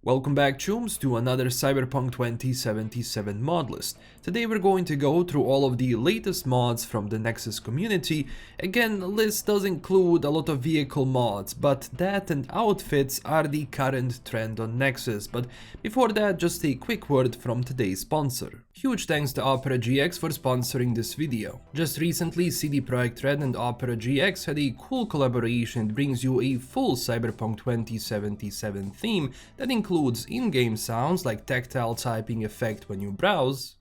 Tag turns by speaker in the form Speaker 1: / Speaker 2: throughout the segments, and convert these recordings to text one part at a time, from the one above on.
Speaker 1: Welcome back, Chooms, to another Cyberpunk 2077 mod list. Today we're going to go through all of the latest mods from the Nexus community. Again, the list does include a lot of vehicle mods, but that and outfits are the current trend on Nexus. But before that, just a quick word from today's sponsor. Huge thanks to Opera GX for sponsoring this video. Just recently, CD Projekt Red and Opera GX had a cool collaboration that brings you a full Cyberpunk 2077 theme that includes in-game sounds like tactile typing effect when you browse,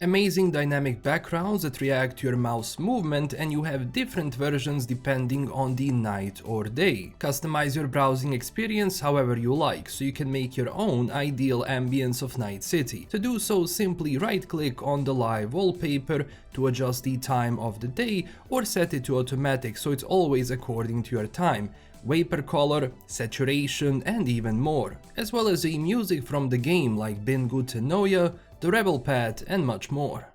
Speaker 1: amazing dynamic backgrounds that react to your mouse movement, and you have different versions depending on the night or day. Customize your browsing experience however you like, so you can make your own ideal ambience of Night City. To do so, simply right-click on the live wallpaper to adjust the time of the day, or set it to automatic so it's always according to your time, vapor color, saturation, and even more, as well as the music from the game like Been Good to Know Ya, the Rebel Path, and much more.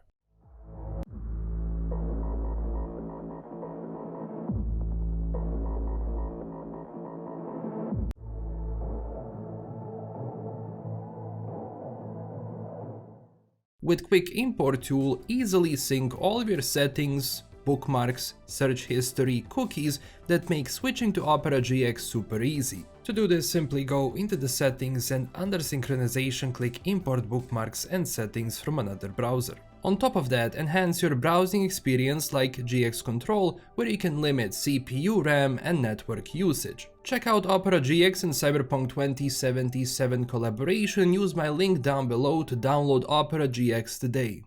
Speaker 1: With Quick Import tool, easily sync all of your settings, bookmarks, search history, cookies that make switching to Opera GX super easy. To do this, simply go into the settings and under synchronization click import bookmarks and settings from another browser. On top of that, enhance your browsing experience like GX Control, where you can limit CPU, RAM, and network usage. Check out Opera GX and Cyberpunk 2077 collaboration. Use my link down below to download Opera GX today.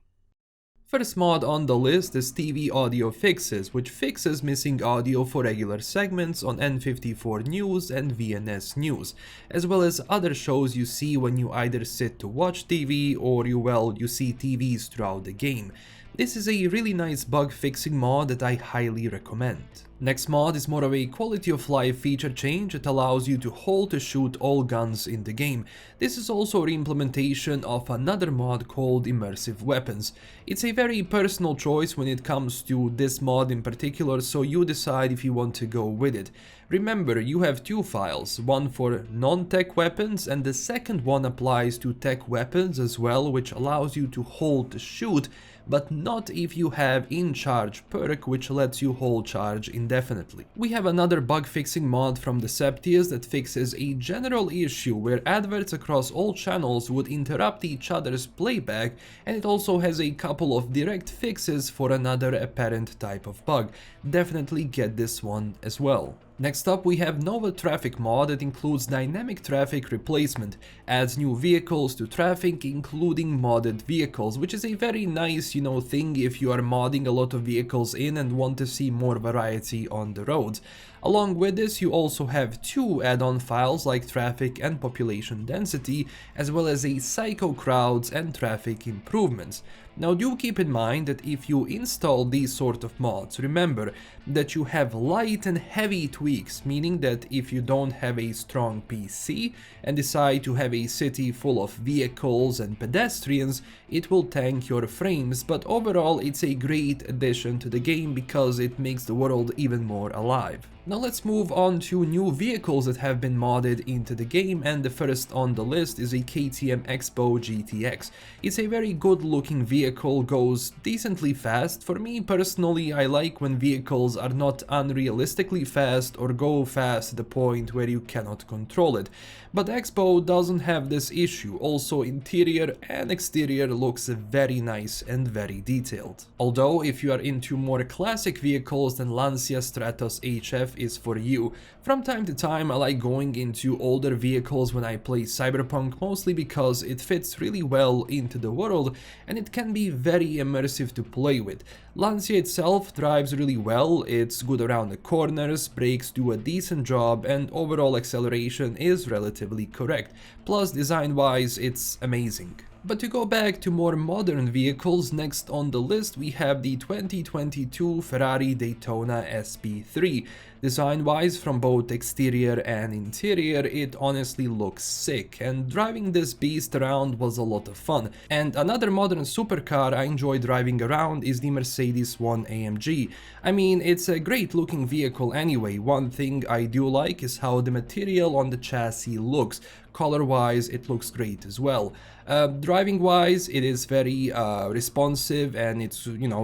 Speaker 1: First mod on the list is TV Audio Fixes, which fixes missing audio for regular segments on N54 News and VNS News, as well as other shows you see when you either sit to watch TV or you see TVs throughout the game. This is a really nice bug fixing mod that I highly recommend. Next mod is more of a quality of life feature change that allows you to hold to shoot all guns in the game. This is also a reimplementation of another mod called Immersive Weapons. It's a very personal choice when it comes to this mod in particular, so you decide if you want to go with it. Remember, you have two files, one for non-tech weapons and the second one applies to tech weapons as well, which allows you to hold to shoot, but not if you have In Charge perk, which lets you hold charge indefinitely. We have another bug fixing mod from Deceptius that fixes a general issue where adverts across all channels would interrupt each other's playback, and it also has a couple of direct fixes for another apparent type of bug. Definitely get this one as well. Next up, we have Nova Traffic mod that includes dynamic traffic replacement, adds new vehicles to traffic, including modded vehicles, which is a very nice, thing if you are modding a lot of vehicles in and want to see more variety on the roads. Along with this, you also have two add-on files like traffic and population density, as well as a psycho crowds and traffic improvements. Now do keep in mind that if you install these sort of mods, remember that you have light and heavy tweaks, meaning that if you don't have a strong PC and decide to have a city full of vehicles and pedestrians, it will tank your frames, but overall it's a great addition to the game because it makes the world even more alive. Now let's move on to new vehicles that have been modded into the game, and the first on the list is a KTM Expo GTX. It's a very good looking vehicle, goes decently fast. For me personally, I like when vehicles are not unrealistically fast or go fast to the point where you cannot control it. But Expo doesn't have this issue. Also, interior and exterior looks very nice and very detailed. Although if you are into more classic vehicles, then Lancia Stratos HF is for you. From time to time I like going into older vehicles when I play Cyberpunk, mostly because it fits really well into the world and it can be very immersive to play with. Lancia itself drives really well, it's good around the corners, brakes do a decent job, and overall acceleration is relatively correct. Plus, design wise, it's amazing. But to go back to more modern vehicles, next on the list we have the 2022 Ferrari Daytona SP3. Design-wise, from both exterior and interior, it honestly looks sick, and driving this beast around was a lot of fun. And another modern supercar I enjoy driving around is the Mercedes ONE AMG. I mean, it's a great looking vehicle anyway. One thing I do like is how the material on the chassis looks. Color-wise, it looks great as well. Driving-wise, it is very responsive, and it's,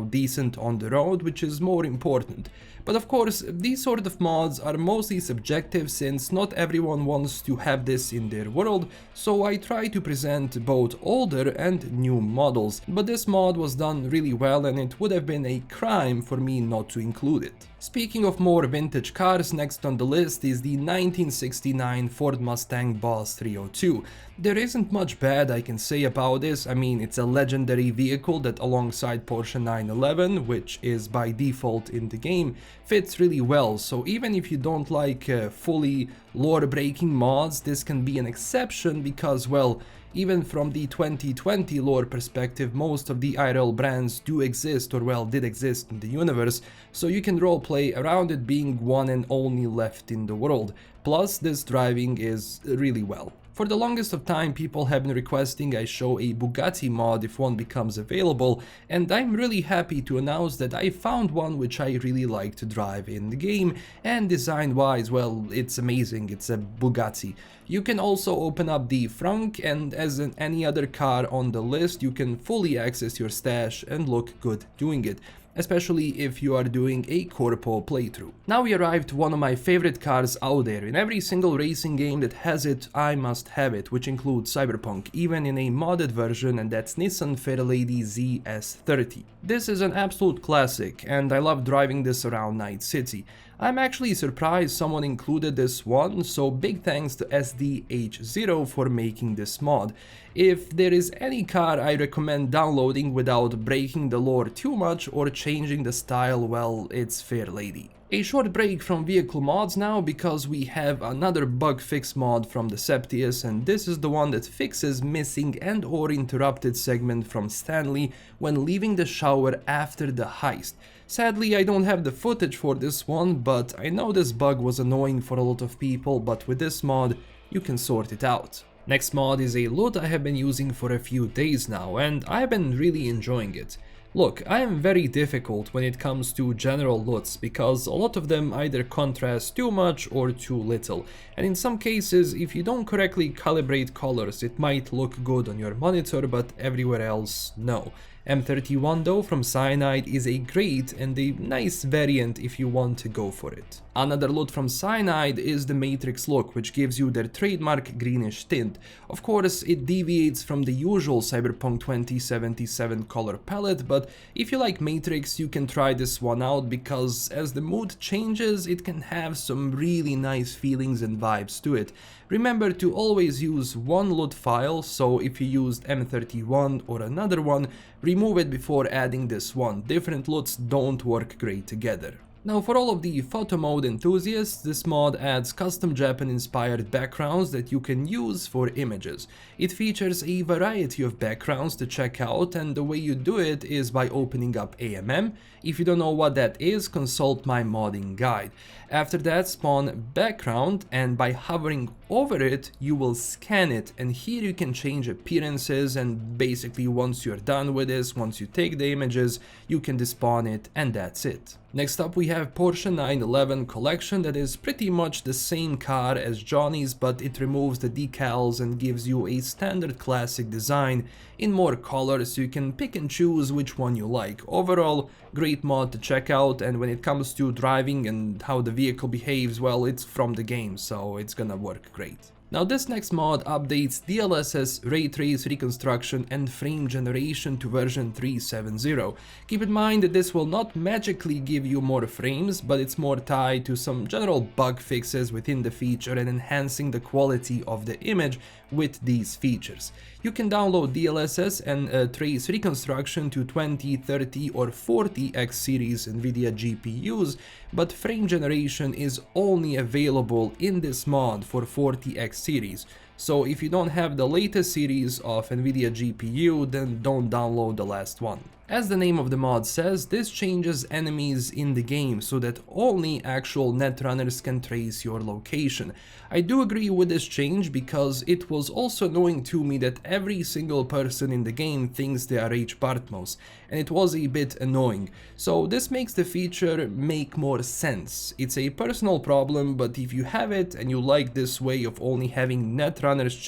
Speaker 1: decent on the road, which is more important. But of course, these sort of mods are mostly subjective, since not everyone wants to have this in their world, so I try to present both older and new models. But this mod was done really well, and it would have been a crime for me not to include it. Speaking of more vintage cars, next on the list is the 1969 Ford Mustang Boss 302. There isn't much bad I can say about this. I mean, it's a legendary vehicle that, alongside Porsche 911, which is by default in the game, fits really well. So even if you don't like fully lore-breaking mods, this can be an exception because, well, even from the 2020 lore perspective, most of the IRL brands do exist, or well, did exist in the universe, so you can roleplay around it being one and only left in the world. Plus, this driving is really well. For the longest of time, people have been requesting I show a Bugatti mod if one becomes available, and I'm really happy to announce that I found one which I really like to drive in the game, and design-wise, well, it's amazing, it's a Bugatti. You can also open up the frunk, and as in any other car on the list, you can fully access your stash and look good doing it, especially if you are doing a corpo playthrough. Now we arrived to one of my favorite cars out there. In every single racing game that has it, I must have it, which includes Cyberpunk, even in a modded version, and that's Nissan Fairlady Z S30. This is an absolute classic, and I love driving this around Night City. I'm actually surprised someone included this one, so big thanks to SDH0 for making this mod. If there is any car I recommend downloading without breaking the lore too much or changing the style, well, it's Fairlady. A short break from vehicle mods now, because we have another bug fix mod from the Septius, and this is the one that fixes missing and or interrupted segment from Stanley when leaving the shower after the heist. Sadly, I don't have the footage for this one, but I know this bug was annoying for a lot of people, but with this mod, you can sort it out. Next mod is a loot I have been using for a few days now, and I've been really enjoying it. Look, I am very difficult when it comes to general loots, because a lot of them either contrast too much or too little, and in some cases, if you don't correctly calibrate colors, it might look good on your monitor, but everywhere else, no. M31 though from Cyanide is a great and a nice variant if you want to go for it. Another loot from Cyanide is the Matrix look, which gives you their trademark greenish tint. Of course, it deviates from the usual Cyberpunk 2077 color palette, but if you like Matrix, you can try this one out, because as the mood changes, it can have some really nice feelings and vibes to it. Remember to always use one loot file, so if you used M31 or another one, remove it before adding this one. Different loots don't work great together. Now, for all of the photo mode enthusiasts, this mod adds custom Japan-inspired backgrounds that you can use for images. It features a variety of backgrounds to check out, and the way you do it is by opening up AMM. If you don't know what that is, consult my modding guide. After that, spawn background, and by hovering over it, you will scan it, and here you can change appearances, and basically once you're done with this, once you take the images, you can despawn it, and that's it. Next up we have Porsche 911 collection, that is pretty much the same car as Johnny's, but it removes the decals and gives you a standard classic design in more colors, so you can pick and choose which one you like. Overall, great mod to check out, and when it comes to driving and how the vehicle behaves, well, it's from the game, so it's gonna work great. Now this next mod updates DLSS, ray trace reconstruction and frame generation to version 3.7.0. Keep in mind that this will not magically give you more frames, but it's more tied to some general bug fixes within the feature and enhancing the quality of the image with these features. You can download DLSS and trace reconstruction to 20, 30 or 40x series Nvidia GPUs, but frame generation is only available in this mod for 40x series. so if you don't have the latest series of Nvidia GPU, then don't download the last one. As the name of the mod says, this changes enemies in the game so that only actual Netrunners can trace your location. I do agree with this change because it was also annoying to me that every single person in the game thinks they are H. Bartmos, and it was a bit annoying. So this makes the feature make more sense. It's a personal problem, but if you have it and you like this way of only having Netrunners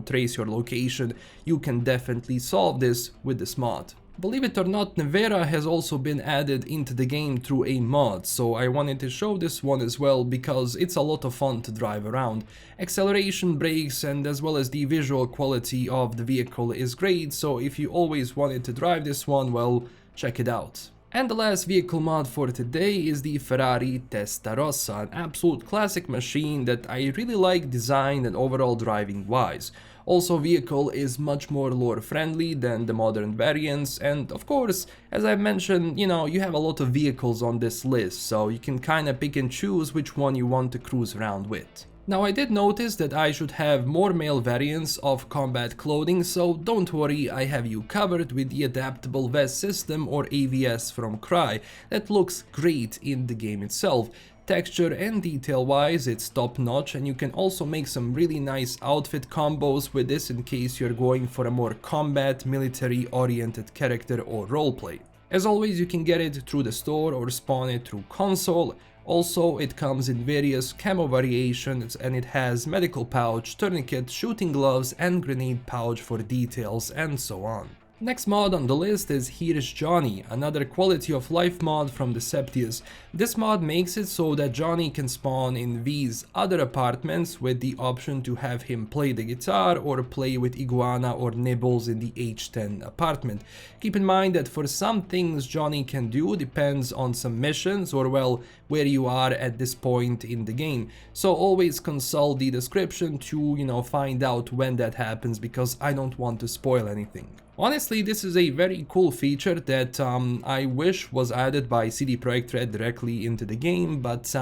Speaker 1: trace your location, you can definitely solve this with this mod. Believe it or not, Nevera has also been added into the game through a mod, so I wanted to show this one as well because it's a lot of fun to drive around. Acceleration, brakes, and as well as the visual quality of the vehicle is great, so if you always wanted to drive this one, well, check it out. And the last vehicle mod for today is the Ferrari Testarossa, an absolute classic machine that I really like design and overall driving wise. Also, vehicle is much more lore friendly than the modern variants, and of course, as I mentioned, you have a lot of vehicles on this list, so you can kinda pick and choose which one you want to cruise around with. Now, I did notice that I should have more male variants of combat clothing, so don't worry, I have you covered with the adaptable vest system or AVS from Cry that looks great in the game itself. Texture and detail wise, it's top notch, and you can also make some really nice outfit combos with this in case you're going for a more combat, military oriented character or roleplay. As always, you can get it through the store or spawn it through console. Also, it comes in various camo variations and it has medical pouch, tourniquet, shooting gloves and grenade pouch for details and so on. Next mod on the list is Here's Johnny, another quality of life mod from Deceptious. This mod makes it so that Johnny can spawn in V's other apartments with the option to have him play the guitar or play with Iguana or Nibbles in the H10 apartment. Keep in mind that for some things Johnny can do depends on some missions or well, where you are at this point in the game. So always consult the description to, find out when that happens because I don't want to spoil anything. Honestly, this is a very cool feature that I wish was added by CD Projekt Red directly into the game, but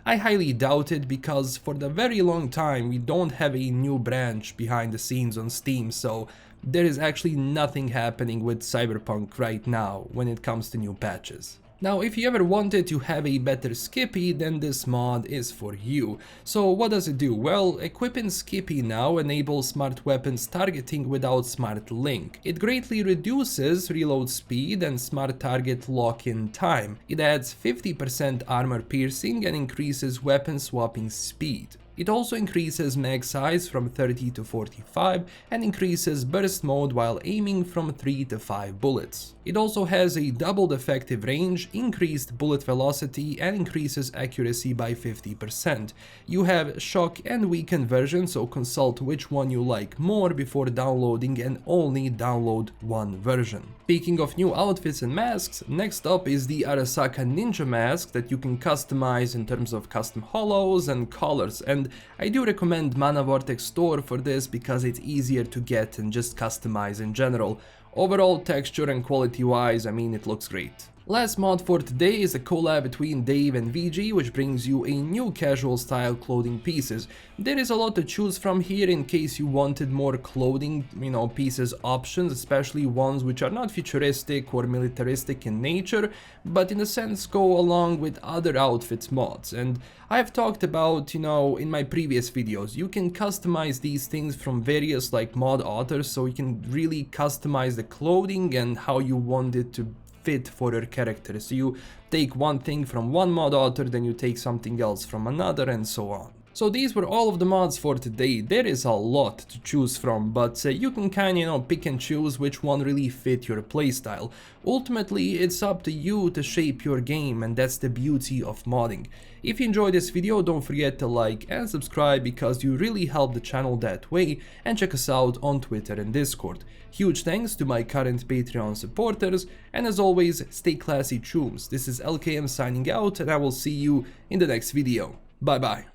Speaker 1: I highly doubt it because for the very long time we don't have a new branch behind the scenes on Steam, so there is actually nothing happening with Cyberpunk right now when it comes to new patches. Now, if you ever wanted to have a better Skippy, then this mod is for you. So what does it do? Well, equipping Skippy now enables smart weapons targeting without smart link. It greatly reduces reload speed and smart target lock-in time. It adds 50% armor piercing and increases weapon swapping speed. It also increases mag size from 30 to 45 and increases burst mode while aiming from 3 to 5 bullets. It also has a doubled effective range, increased bullet velocity and increases accuracy by 50%. You have shock and weakened versions, so consult which one you like more before downloading and only download one version. Speaking of new outfits and masks, next up is the Arasaka Ninja mask that you can customize in terms of custom holos and colors, and I do recommend Mana Vortex Store for this because it's easier to get and just customize in general. Overall texture and quality wise, it looks great. Last mod for today is a collab between Dave and Veegee, which brings you a new casual style clothing pieces. There is a lot to choose from here in case you wanted more clothing, pieces options, especially ones which are not futuristic or militaristic in nature, but in a sense go along with other outfits mods. And I've talked about, in my previous videos, you can customize these things from various mod authors, so you can really customize the clothing and how you want it to fit for your character. So you take one thing from one mod author, then you take something else from another and so on. So these were all of the mods for today. There is a lot to choose from, but you can pick and choose which one really fit your playstyle. Ultimately, it's up to you to shape your game, and that's the beauty of modding. If you enjoyed this video, don't forget to like and subscribe because you really help the channel that way, and check us out on Twitter and Discord. Huge thanks to my current Patreon supporters, and as always, stay classy Chooms. This is LKM signing out, and I will see you in the next video. Bye bye.